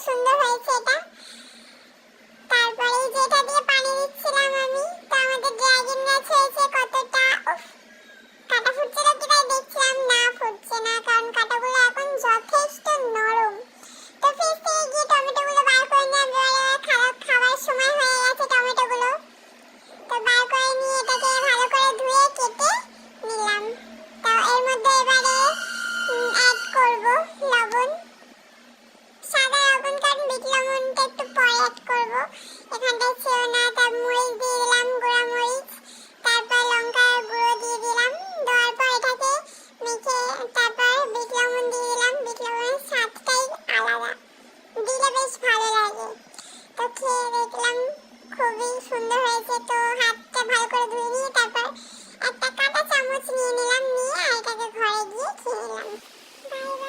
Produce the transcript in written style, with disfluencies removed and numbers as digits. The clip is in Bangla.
সুন্দর হয়েছে এটা। তারপরে যেটা দিয়ে পানি দিচ্ছিলাম আমি, তো আমাদের ড্রাগন গাছ হয়েছে কতটা। উফ, কাটা ফুটছিল কি তাই দেখছিলাম, না ফুটছে না, কারণ কাটাগুলো এখন যথেষ্ট নরম। তো ফ্রিজ থেকে গিয়ে টমেটোগুলো বার করে নিয়ে খাবার সময় হয়ে গেছে টমেটোগুলো। তো বার করে নিয়ে এটাকে ভালো করে ধুয়ে কেটে নিলাম। তো এর মধ্যে এবারে অ্যাড করব লবণ, সাদা লবণ, কারণ বিট লবণটা একটু পরে অ্যাড করব। এখানটায় ছিল না, তার মরিচ দিয়ে দিলাম, গুঁড়া মরিচ, তারপর লঙ্কার গুঁড়ো দিয়ে দিলাম। দেওয়ার পর এটাকে মেখে তারপর বিট লবণ দিয়ে দিলাম। বিট লবণের স্বাদটাই আলাদা, দিলে বেশ ভালো লাগে। তো খেয়ে দেখলাম খুবই সুন্দর হয়েছে। তো হাতটা ভালো করে ধুয়ে নিয়ে তারপর একটা কাঁটা চামচ নিয়ে নিলাম, নিয়ে এটাকে ঘরে গিয়ে খেয়ে নিলাম। Bye bye.